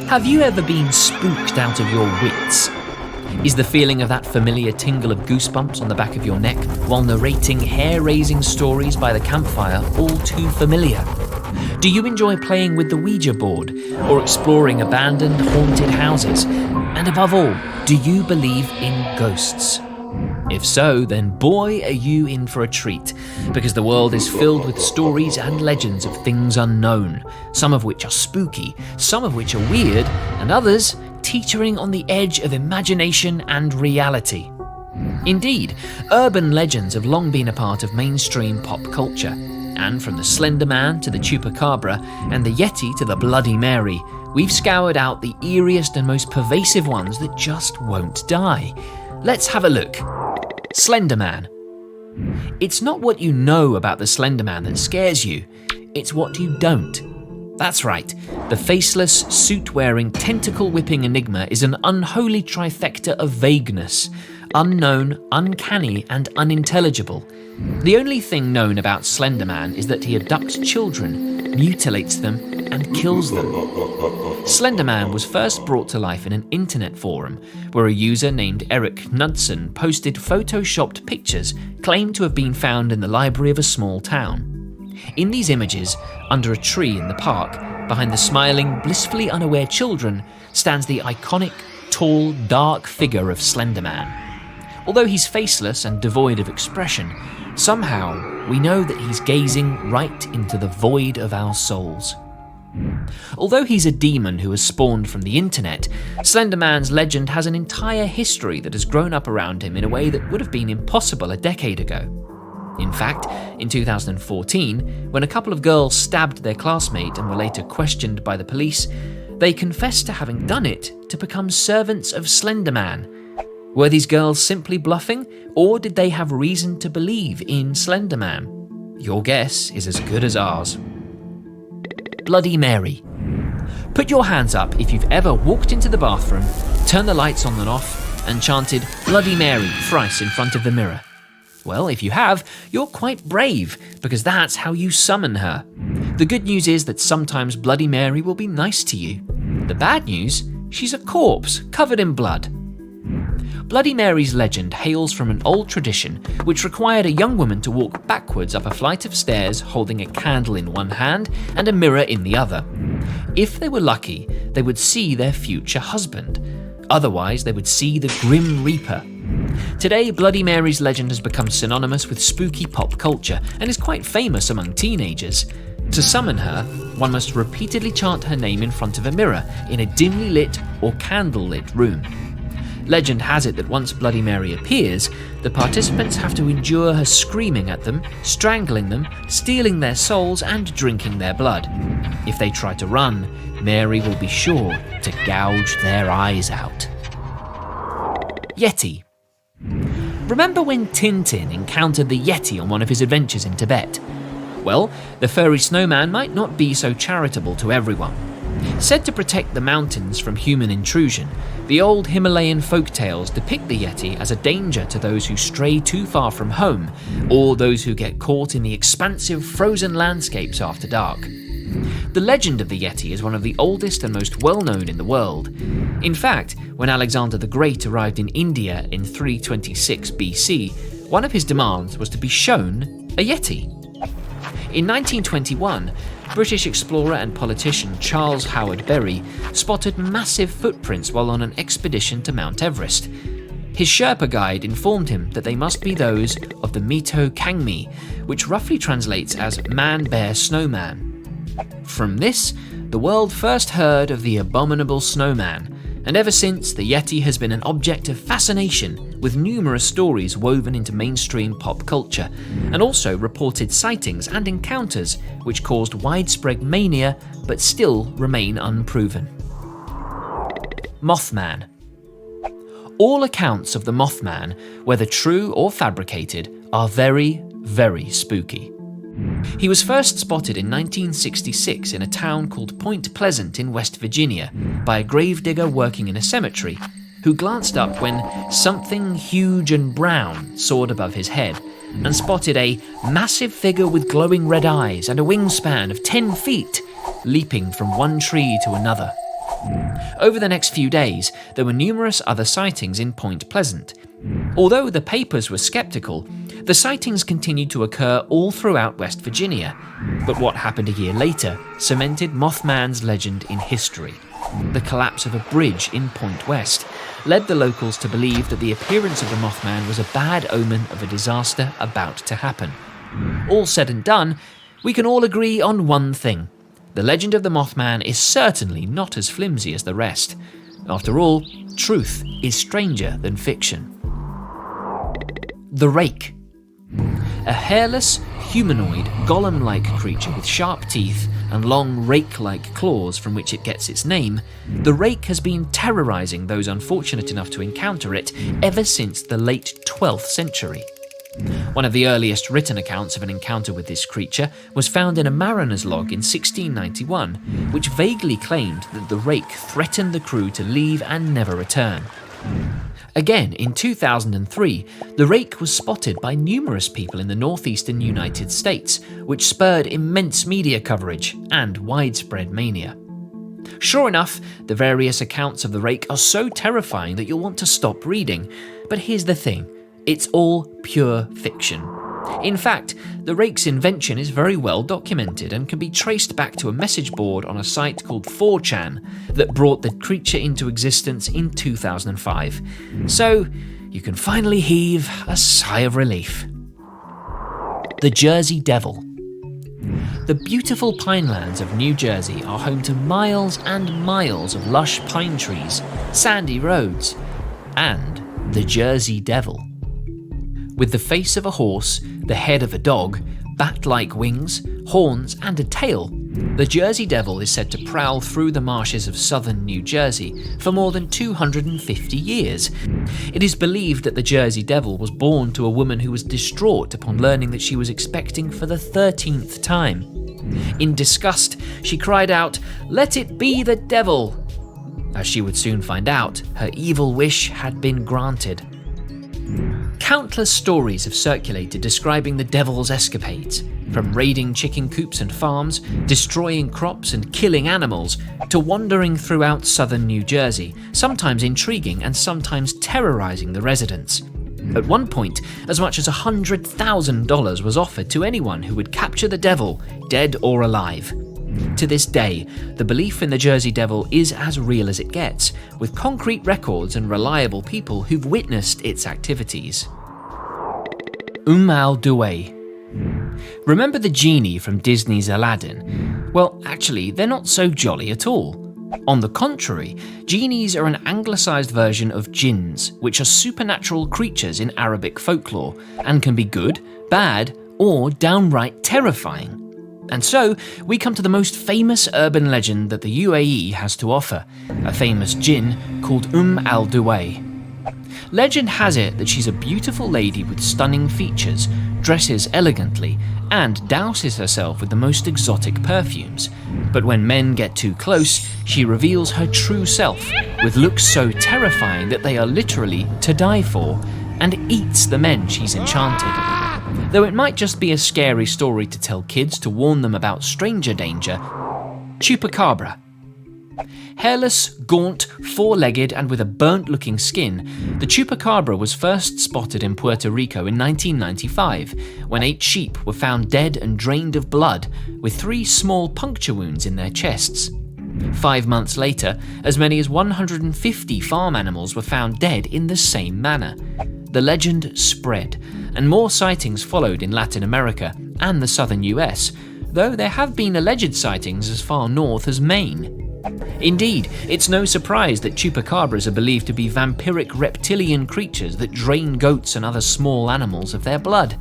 Have you ever been spooked out of your wits? Is the feeling of that familiar tingle of goosebumps on the back of your neck while narrating hair-raising stories by the campfire all too familiar? Do you enjoy playing with the Ouija board or exploring abandoned, haunted houses? And above all, do you believe in ghosts? If so, then boy, are you in for a treat, because the world is filled with stories and legends of things unknown, some of which are spooky, some of which are weird, and others teetering on the edge of imagination and reality. Indeed, urban legends have long been a part of mainstream pop culture, and from the Slender Man to the Chupacabra and the Yeti to the Bloody Mary, we've scoured out the eeriest and most pervasive ones that just won't die. Let's have a look. Slender Man. It's not what you know about the Slender Man that scares you, it's what you don't. That's right, the faceless, suit-wearing, tentacle-whipping enigma is an unholy trifecta of vagueness, unknown, uncanny, and unintelligible. The only thing known about Slender Man is that he abducts children, mutilates them, and kills them. Slender Man was first brought to life in an internet forum where a user named Eric Knudsen posted photoshopped pictures claimed to have been found in the library of a small town. In these images, under a tree in the park, behind the smiling, blissfully unaware children, stands the iconic, tall, dark figure of Slender Man. Although he's faceless and devoid of expression, somehow we know that he's gazing right into the void of our souls. Although he's a demon who has spawned from the internet, Slender Man's legend has an entire history that has grown up around him in a way that would have been impossible a decade ago. In fact, in 2014, when a couple of girls stabbed their classmate and were later questioned by the police, they confessed to having done it to become servants of Slender Man. Were these girls simply bluffing, or did they have reason to believe in Slender Man? Your guess is as good as ours. Bloody Mary. Put your hands up if you've ever walked into the bathroom, turned the lights on and off, and chanted Bloody Mary thrice in front of the mirror. Well, if you have, you're quite brave, because that's how you summon her. The good news is that sometimes Bloody Mary will be nice to you. The bad news? She's a corpse covered in blood. Bloody Mary's legend hails from an old tradition which required a young woman to walk backwards up a flight of stairs holding a candle in one hand and a mirror in the other. If they were lucky, they would see their future husband. Otherwise, they would see the Grim Reaper. Today, Bloody Mary's legend has become synonymous with spooky pop culture and is quite famous among teenagers. To summon her, one must repeatedly chant her name in front of a mirror in a dimly lit or candle-lit room. Legend has it that once Bloody Mary appears, the participants have to endure her screaming at them, strangling them, stealing their souls, and drinking their blood. If they try to run, Mary will be sure to gouge their eyes out. Yeti. Remember when Tintin encountered the Yeti on one of his adventures in Tibet? Well, the furry snowman might not be so charitable to everyone. Said to protect the mountains from human intrusion, the old Himalayan folktales depict the Yeti as a danger to those who stray too far from home, or those who get caught in the expansive frozen landscapes after dark. The legend of the Yeti is one of the oldest and most well-known in the world. In fact, when Alexander the Great arrived in India in 326 BC, one of his demands was to be shown a Yeti. In 1921, British explorer and politician Charles Howard Berry spotted massive footprints while on an expedition to Mount Everest. His Sherpa guide informed him that they must be those of the Mito Kangmi, which roughly translates as man-bear snowman. From this, the world first heard of the abominable snowman, and ever since, the Yeti has been an object of fascination, with numerous stories woven into mainstream pop culture, and also reported sightings and encounters which caused widespread mania but still remain unproven. Mothman. All accounts of the Mothman, whether true or fabricated, are very, very spooky. He was first spotted in 1966 in a town called Point Pleasant in West Virginia by a gravedigger working in a cemetery, who glanced up when something huge and brown soared above his head and spotted a massive figure with glowing red eyes and a wingspan of 10 feet leaping from one tree to another. Over the next few days, there were numerous other sightings in Point Pleasant. Although the papers were skeptical, the sightings continued to occur all throughout West Virginia. But what happened a year later cemented Mothman's legend in history. The collapse of a bridge in Point West led the locals to believe that the appearance of the Mothman was a bad omen of a disaster about to happen. All said and done, we can all agree on one thing. The legend of the Mothman is certainly not as flimsy as the rest. After all, truth is stranger than fiction. The Rake. A hairless, humanoid, golem-like creature with sharp teeth and long rake-like claws from which it gets its name, the Rake has been terrorizing those unfortunate enough to encounter it ever since the late 12th century. One of the earliest written accounts of an encounter with this creature was found in a mariner's log in 1691, which vaguely claimed that the Rake threatened the crew to leave and never return. Again, in 2003, the Rake was spotted by numerous people in the northeastern United States, which spurred immense media coverage and widespread mania. Sure enough, the various accounts of the Rake are so terrifying that you'll want to stop reading. But here's the thing, it's all pure fiction. In fact, the Rake's invention is very well documented and can be traced back to a message board on a site called 4chan that brought the creature into existence in 2005. So, you can finally heave a sigh of relief. The Jersey Devil. The beautiful pinelands of New Jersey are home to miles and miles of lush pine trees, sandy roads, and the Jersey Devil. With the face of a horse, the head of a dog, bat-like wings, horns, and a tail, the Jersey Devil is said to prowl through the marshes of southern New Jersey for more than 250 years. It is believed that the Jersey Devil was born to a woman who was distraught upon learning that she was expecting for the 13th time. In disgust, she cried out, "Let it be the devil!" As she would soon find out, her evil wish had been granted. Countless stories have circulated describing the devil's escapades, from raiding chicken coops and farms, destroying crops and killing animals, to wandering throughout southern New Jersey, sometimes intriguing and sometimes terrorizing the residents. At one point, as much as $100,000 was offered to anyone who would capture the devil, dead or alive. To this day, the belief in the Jersey Devil is as real as it gets, with concrete records and reliable people who've witnessed its activities. Al-Duway. Remember the genie from Disney's Aladdin? Well, actually, they're not so jolly at all. On the contrary, genies are an anglicised version of jinns, which are supernatural creatures in Arabic folklore, and can be good, bad, or downright terrifying. And so, we come to the most famous urban legend that the UAE has to offer, a famous jinn called Al-Duway. Legend has it that she's a beautiful lady with stunning features, dresses elegantly, and douses herself with the most exotic perfumes. But when men get too close, she reveals her true self, with looks so terrifying that they are literally to die for, and eats the men she's enchanted. Though it might just be a scary story to tell kids to warn them about stranger danger, Chupacabra. Hairless, gaunt, four-legged, and with a burnt-looking skin, the Chupacabra was first spotted in Puerto Rico in 1995, when 8 sheep were found dead and drained of blood, with 3 small puncture wounds in their chests. 5 months later, as many as 150 farm animals were found dead in the same manner. The legend spread, and more sightings followed in Latin America and the southern US, though there have been alleged sightings as far north as Maine. Indeed, it's no surprise that chupacabras are believed to be vampiric reptilian creatures that drain goats and other small animals of their blood.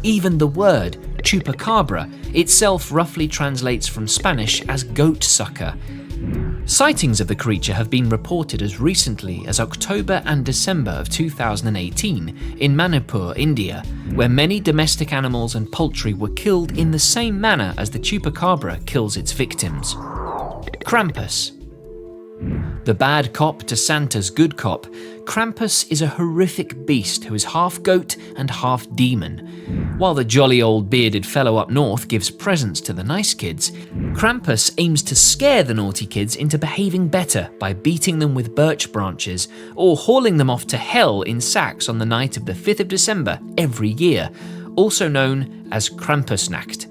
Even the word chupacabra itself roughly translates from Spanish as goat sucker. Sightings of the creature have been reported as recently as October and December of 2018 in Manipur, India, where many domestic animals and poultry were killed in the same manner as the chupacabra kills its victims. Krampus. The bad cop to Santa's good cop, Krampus is a horrific beast who is half goat and half demon. While the jolly old bearded fellow up north gives presents to the nice kids, Krampus aims to scare the naughty kids into behaving better by beating them with birch branches or hauling them off to hell in sacks on the night of the 5th of December every year, also known as Krampusnacht.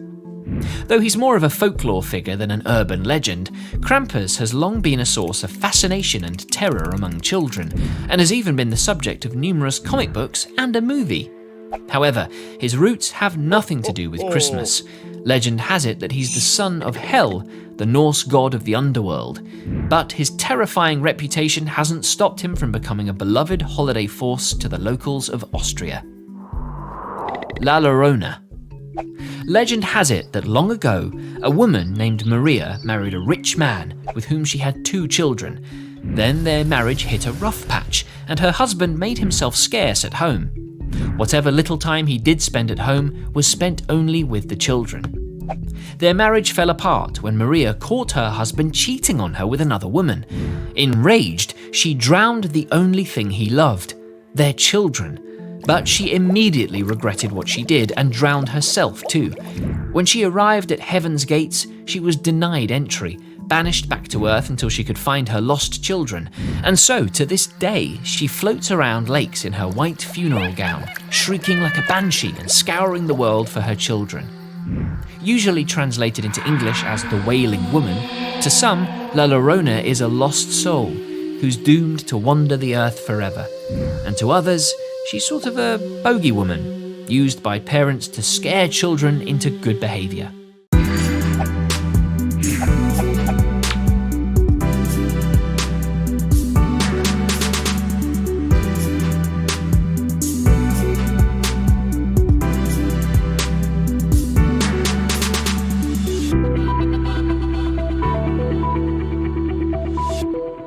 Though he's more of a folklore figure than an urban legend, Krampus has long been a source of fascination and terror among children, and has even been the subject of numerous comic books and a movie. However, his roots have nothing to do with Christmas. Legend has it that he's the son of Hel, the Norse god of the underworld, but his terrifying reputation hasn't stopped him from becoming a beloved holiday force to the locals of Austria. La Llorona. Legend has it that long ago, a woman named Maria married a rich man with whom she had 2 children. Then their marriage hit a rough patch, and her husband made himself scarce at home. Whatever little time he did spend at home was spent only with the children. Their marriage fell apart when Maria caught her husband cheating on her with another woman. Enraged, she drowned the only thing he loved, their children. But she immediately regretted what she did and drowned herself too. When she arrived at Heaven's gates, she was denied entry, banished back to Earth until she could find her lost children. And so, to this day, she floats around lakes in her white funeral gown, shrieking like a banshee and scouring the world for her children. Usually translated into English as the Wailing Woman, to some, La Llorona is a lost soul who's doomed to wander the earth forever. And to others, she's sort of a bogey woman, used by parents to scare children into good behaviour.